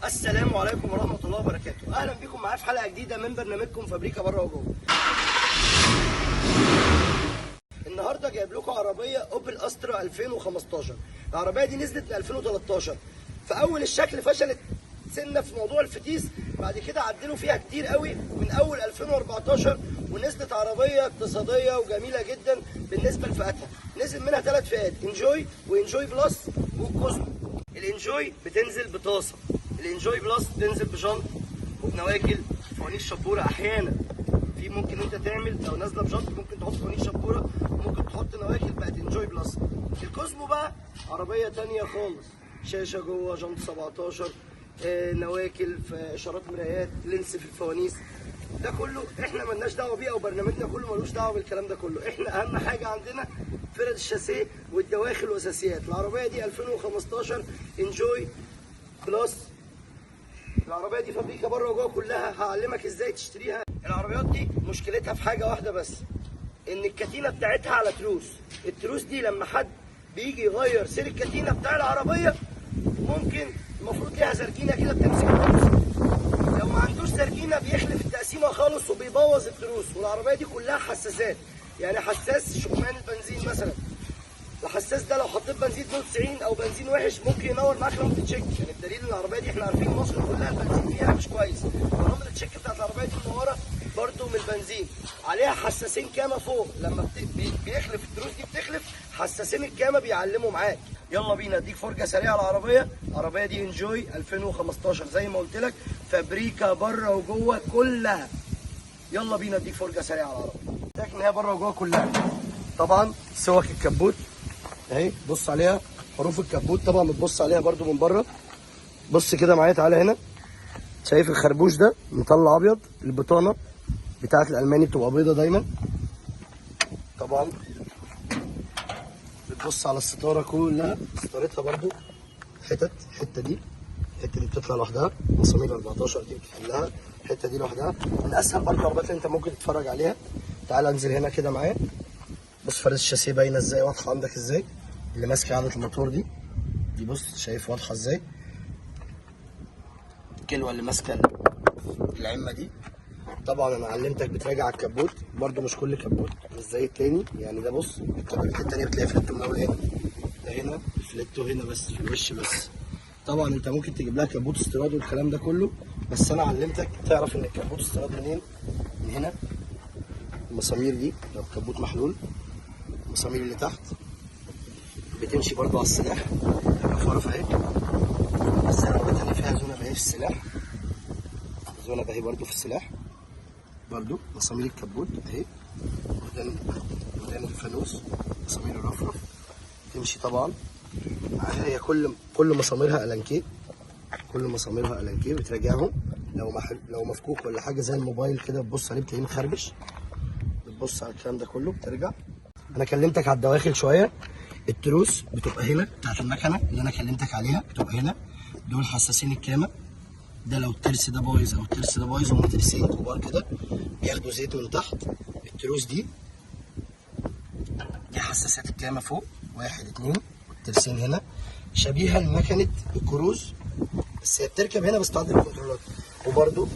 السلام عليكم ورحمة الله وبركاته. أهلا بكم معايا في حلقة جديدة من برنامجكم فابريكا بره وجوه. النهارده جايب لكم عربية أوبل أسترا 2015. العربية دي نزلت من 2013. في أول الشكل فشلت سنة في موضوع الفتيس، بعد كده عدلوا فيها كتير قوي من أول 2014 ونزلت عربية اقتصادية وجميلة جدا بالنسبة لفئتها. نزل منها 3 فئات، انجوي وانجوي بلس والكوزمو. الانجوي بتنزل بطاسة، الانجوي بلس بتنزل بجنط وبنواكل فوانيس شبورة. احيانا في ممكن انت تعمل لو نازله بجنط ممكن تحط فوانيس شبورة وممكن تحط نواكل، بقت انجوي بلس. الكوزمو بقى عربية تانية خالص، شاشة جوه، جنط 17، نواكل، في اشارات مرايات، لينس في الفوانيس. ده كله احنا ملناش دعوه بيه، او برنامجنا كله ملوش دعوه بالكلام ده كله. احنا اهم حاجه عندنا فرد الشاسيه والدواخل واساسيات. العربيه دي 2015 انجوي بلس. العربيه دي فابريكا بره وجوه كلها، هعلمك ازاي تشتريها. العربيات دي مشكلتها في حاجه واحده بس، ان الكتينه بتاعتها على تروس. التروس دي لما حد بيجي يغير سير الكتينه بتاع العربيه ممكن المفروض ليها زرجينه كده بتمسك التروس. لو ما عندوش زرجينه بيخلف التقسيمه خالص وبيبوظ التروس. والعربيه دي كلها حساسات، يعني حساس شكمان البنزين مثلا. الحساس ده لو حطيت بنزين 92 او بنزين وحش ممكن ينور معاك لمبه التشيك. يعني الدليل ان العربيه دي احنا عارفين مصر كلها البنزين فيها مش كويس، ولمبه التشيك بتاعت العربيه دي منوره برده من البنزين. عليها حساسين كامه فوق، لما بيخلف التروس دي بتخلف حساسين الكامه بيعلموا معاك. يلا بينا اديك فرجه سريعه على العربيه. العربيه دي انجوي 2015 زي ما قلت لك، فابريكا بره وجوه كلها. يلا بينا اديك فرجه سريعه على العربيه. لكن هي بره وجوه كلها. طبعا سوك الكبوت اهي، بص عليها حروف الكبوت، طبعا بتبص عليها برده من بره. بص كده معايا، تعالى هنا، شايف الخربوش ده مطلع ابيض؟ البطانه بتاعت الالماني بتبقى بيضه دايما. طبعا بتبص على الستاره كلها، ستارتها برده الحته دي بتطلع لوحدها، مسامير 14 دي بتحلها، الحته دي لوحدها. من اسهل برده العربيات اللي انت ممكن تتفرج عليها. تعال انزل هنا كده معايا، بص فرد الشاسيه باينه ازاي، واضحه عندك ازاي. اللي ماسكه عدة الموتور دي بص شايف واضحه ازاي. الكلوه اللي ماسكه العمه دي. طبعا انا علمتك بتراجع الكبوت برده، مش كل كبوت مش زي التاني. يعني ده بص الكبوت التانيه بتلاقي فلته من اول هنا، ده هنا فلته هنا بس في الوش بس. طبعا انت ممكن تجيب لها كبوت استيراد والكلام ده كله، بس انا علمتك تعرف ان الكبوت استيراد منين. من هنا المسامير دي لو كبوت محلول، المسامير اللي تحت بتمشي برضو على السلاح، الرفرف اهي. بس العربية التانية فيها زونة اهي في السلاح، زونة اهي برضو في السلاح، برضو مسامير الكبوت اهي، ودان الفانوس، مسامير الرفرف تمشي طبعا معاها. هي كل مساميرها الانكيه، كل مساميرها الانكيه بتراجعهم. لو مفكوك ولا حاجه زي الموبايل كده بتبص عليه بتلاقيه مخربش، بتبص على الكلام ده كله بترجع. انا كلمتك على الدواخل شويه. التروس بتبقى هنا بتاعت المكنه اللي انا كلمتك عليها، بتبقى هنا. دول حساسين الكامه، ده لو الترس ده بايظ او الترس ده بايظ، هما ترسين كبار كده بياخدوا زيت من تحت. التروس دي حساسات الكامه فوق، 1 2، والترسين هنا شبيهه لمكنه الكروز، بس هي بتركب هنا بس تعدل الكنترولات. وبرده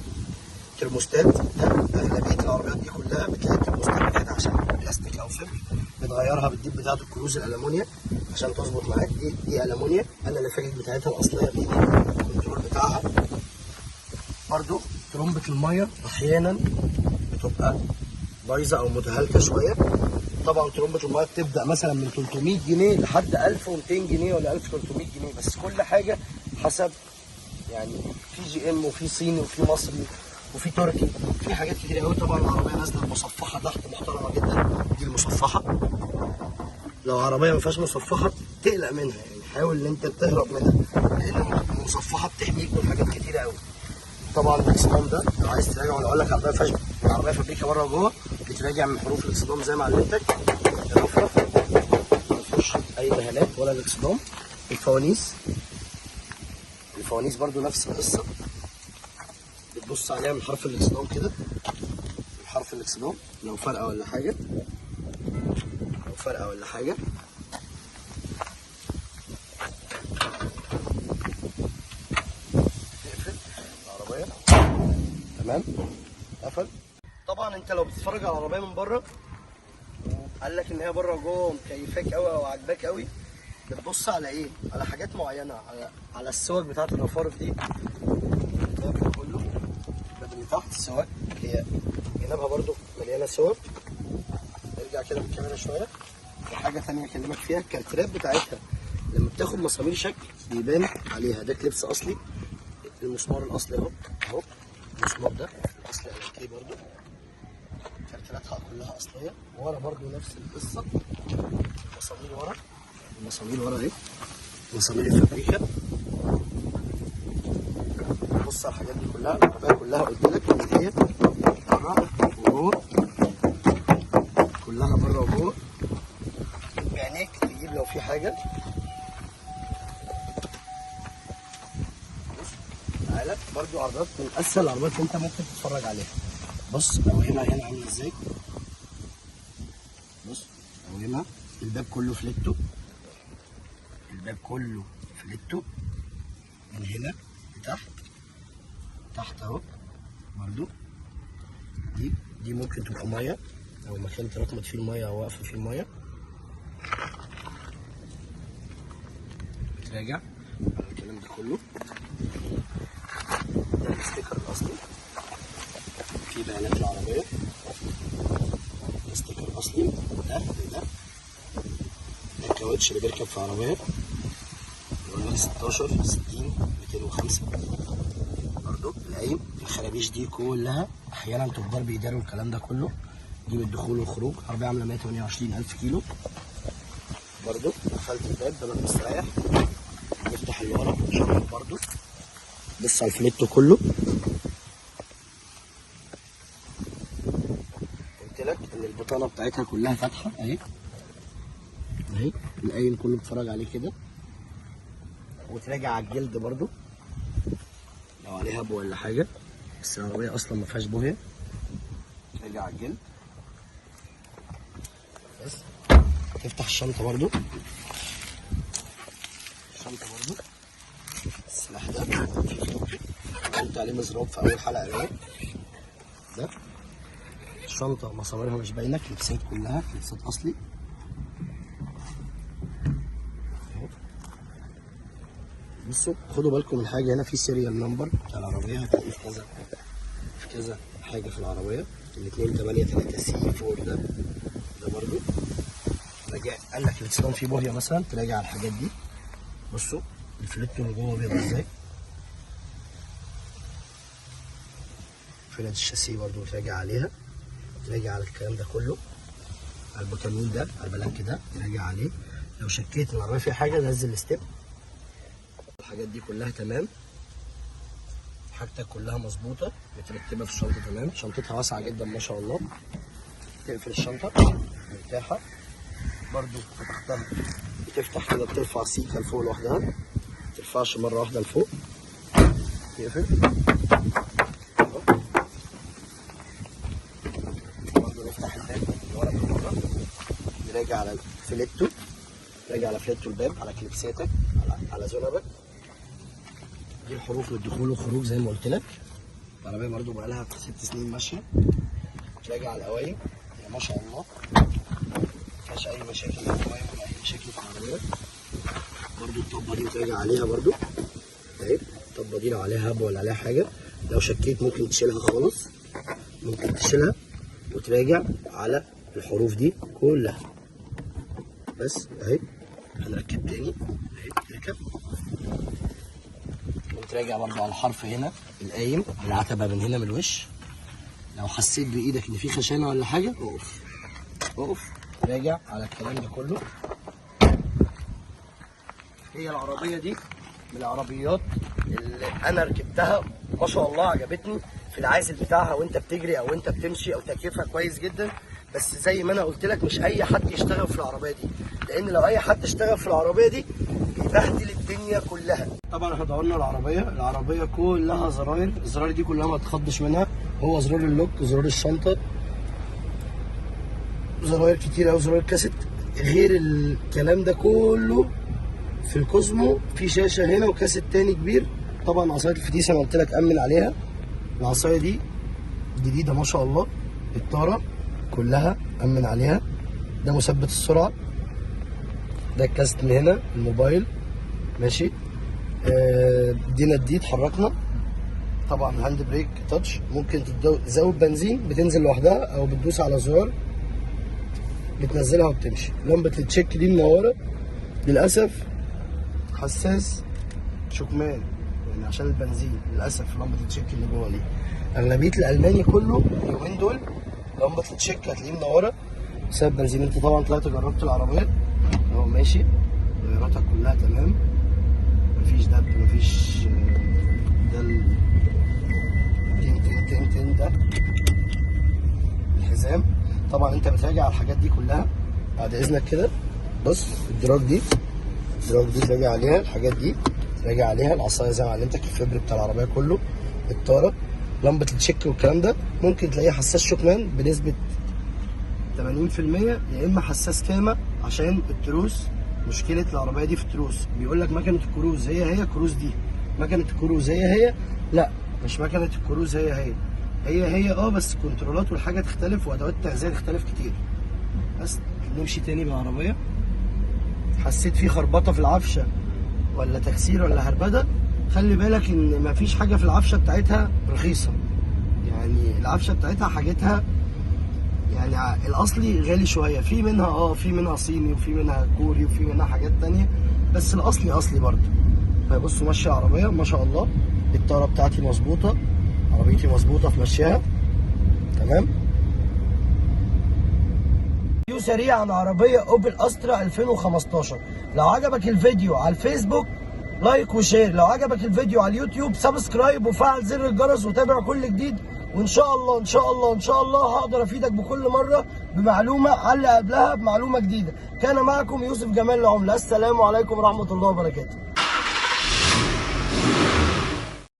ترموستات، ده اغلبيه العربيات دي كلها بتلاقي الترموستات كده عشان بلاستيك او فبر، بتغيرها بالديب بتاعه الكروز الالومنيا عشان تظبط معاك. دي الومنيا، انا اللي فاكر بتاعتها الاصليه بايدي، الكنترول بتاعها. برده ترمبه الميه احيانا بتبقى بايظه او متهالكه شويه. طبعا ترمبه الميه بتبدا مثلا من 300 جنيه لحد 1200 جنيه ولا 1300 جنيه، بس كل حاجه حسب. يعني في جي ام وفي صيني وفي مصري وفي تركي، في حاجات كتير قوي. طبعا العربيه نازله مصفحه تحت محترمه جدا، دي المصفحه. لو عربيه ما فيهاش مصفحه تقلق منها، يعني حاول ان انت تهرب منها، لان المصفحه بتحميك من حاجات كتير قوي. طبعا الاكسدام ده لو عايز تراجع، ولا اقول لك العربيه فابريكا بره وجوه بتراجع من حروف الاكسدام زي ما علمتك. الرفرف ما فيهوش اي دهانات ولا الاكسدام. الفوانيس برضو نفس القصه، بتبص عليها من حرف الاكسدام كده، من حرف الاكسدام لو فرقه ولا حاجه، تمام قفل. طبعا انت لو بتتفرج على العربيه من بره قال لك ان هي بره وجوه مكيفاك قوي او عاجباك قوي، بتبص على ايه؟ على حاجات معينه، على السواك بتاعت الرفارف دي كله. الباب اللي تحت السواك هي جنابها برده مليانه سواك. نرجع كده بالكاميرا شويه. وحاجه ثانيه اكلمك فيها، الكارترات بتاعتها لما بتاخد مسامير شكل بيبان عليها. ده كليبس اصلي، المسمار الاصلي اهو المسمار ده الاصلي امريكي برده. كارتراتها كلها اصليه. ورا برده نفس القصه، مسامير ورا، المسامير ورا اهي، مسامير الفابريكا. بص على الحاجات دي كلها، العربيه كلها قلت لك ان هي بره وجوه، كلها بره وجوه. بعينيك تجيب لو في حاجه. بص تعالى برضو عربيات من اسهل العربيات اللي انت ممكن تتفرج عليها. بص قوامها هنا عامله ازاي، بص قوامها. الباب كله فليتو، الباب كله فليتو من هنا لتحت، تحت اهو برضو. دي ممكن تبقى ميه او مكان تراكمت فيه الميه او واقفه فيه الميه. بتراجع على الكلام ده كله. ده الستيكر الاصلي في بيانات العربيه، الستيكر الاصلي. ده الكاوتش اللي بيركب في العربيه، يقول لك 16 60 205 برضه. القايم، الخرابيش دي كلها احيانا تجار بيداروا الكلام ده كله. دي بالدخول والخروج. عربيه عامله 128,000 كيلو برضه. قفلت الباب، بابك مستريح. نفتح اللي ورا برضه. بص على الفليتو كله. قلت لك ان البطانه بتاعتها كلها فاتحه اهي اهي. القايم كله بتتفرج عليه كده. وتراجع على الجلد برضه لو عليه هبو ولا حاجه، بس العربيه اصلا ما فيهاش بوهيه. تراجع على الجلد بس. تفتح الشنطه برضه، الشنطه برضه السلاح ده قلت عليه مزراب في اول حلقه اهو. ده الشنطه مساميرها مش باينه، كليبسات كلها كليبسات اصلي. بصوا خدوا بالكم من حاجه هنا، في سيريال نمبر بتاع العربيه هتلاقيه في كذا حاجه في العربيه. ال 283 سي 4 ده برضه. راجع قال لك الاسطوانه فيه بوهيه مثلا، تراجع على الحاجات دي. بصوا الفليتو من جوه بيبقى ازاي. فلات الشاسيه برضه تراجع عليها، تراجع على الكلام ده كله، على البوتامين ده، على البلانك ده تراجع عليه. لو شكيت ان العربيه فيها حاجه نزل الستيب. الحاجات دي كلها تمام، حاجتك كلها مظبوطه، مترتبه في الشنطه تمام. شنطتها واسعه جدا ما شاء الله. تقفل الشنطه مرتاحه برضو. فتحتها بتفتح كده، بترفع سيكه لفوق لوحدها، ما ترفعش مره واحده لفوق. تقفل برضو. نفتح الباب اللي ورا من بره، نراجع على الفليتو، نراجع على فليتو الباب، على كليبساتك، على زنبك. دي الحروف للدخول والخروج زي ما قلت لك. العربيه برضو بقى لها 6 سنين ماشيه. تراجع على القوايم، هي ما شاء الله ما فيهاش اي مشاكل في القوايم ولا اي مشاكل في العربيه. برضو الطبه دي تراجع عليها برضو اهي. الطبه دي لو عليها هب ولا عليها حاجه، لو شكيت ممكن تشيلها خالص، ممكن تشيلها وتراجع على الحروف دي كلها بس اهي. هنركب تاني اهي، تركب وتراجع برضو على الحرف هنا القايم، العتبه من هنا من الوش. لو حسيت بايدك ان في خشانه ولا حاجه اقف اقف، راجع على الكلام ده كله. هي العربيه دي من العربيات اللي انا ركبتها ما شاء الله عجبتني في العازل بتاعها وانت بتجري او انت بتمشي، او تكييفها كويس جدا. بس زي ما انا قلت لك مش اي حد يشتغل في العربيه دي، لان لو اي حد اشتغل في العربيه دي بيبهدل الدنيا كلها. طبعا احنا دورنا العربيه كلها زراير، الزراير دي كلها ما تخضش منها. هو زرار اللوك، زرار الشنطه، زراير كتير اوي، زراير كاسيت. غير الكلام ده كله في الكوزمو في شاشه هنا وكاسيت تاني كبير. طبعا عصايه الفتيس انا قلت لك امن عليها. العصايه دي جديده ما شاء الله. الطاره كلها امن عليها. ده مثبت السرعه، ده الكاست من هنا، الموبايل ماشي. ادينا دي اتحركنا. طبعا هاند بريك تاتش، ممكن تزود بنزين بتنزل لوحدها او بتدوس على زرار بتنزلها وبتمشي. لمبه التشيك دي منوره. للاسف حساس شكمان يعني عشان البنزين، للاسف لمبه التشيك اللي جوه دي. اغلبيه الالماني كله اليومين دول لمبه التشيك هتلاقيه منوره بسبب بنزين. انت طبعا طلعت جربت العربيه اهو ماشي، غياراتها كلها تمام، مفيش دب، مفيش ده تن ده الحزام. طبعا انت بتراجع على الحاجات دي كلها بعد اذنك كده. بص الدراج دي تراجع عليها، الحاجات دي تراجع عليها، العصايه زي ما علمتك، الفبر بتاع العربيه كله، الطاره، لمبه التشيك والكلام ده. ممكن تلاقيه حساس شكمان بنسبه 80%، يا اما حساس كامه عشان التروس. مشكله العربيه دي في التروس، بيقول لك مكنه الكروز هي الكروز دي، مكنه الكروز هي لا مش مكنه الكروز هي بس الكنترولات والحاجه تختلف وادوات التغذيه تختلف كتير. بس نمشي تاني بالعربيه. حسيت في خربطه في العفشه ولا تكسير ولا هربده، خلي بالك ان مفيش حاجه في العفشه بتاعتها رخيصه، يعني العفشه بتاعتها حاجتها يعني الاصلي غالي شويه، في منها صيني وفي منها كوري وفي منها حاجات تانية، بس الاصلي اصلي برضه. فبصوا ماشيه العربيه ما شاء الله، الطاره بتاعتي مظبوطه، عربيتي مظبوطه في مشيها تمام. ريفيو سريع عن عربيه اوبل استرا 2015. لو عجبك الفيديو على الفيسبوك لايك وشير، لو عجبك الفيديو على اليوتيوب سبسكرايب وفعل زر الجرس وتابع كل جديد، وان شاء الله هقدر افيدك بكل مره بمعلومه على قبلها بمعلومه جديده. كان معكم يوسف جمال العمله، السلام عليكم ورحمه الله وبركاته.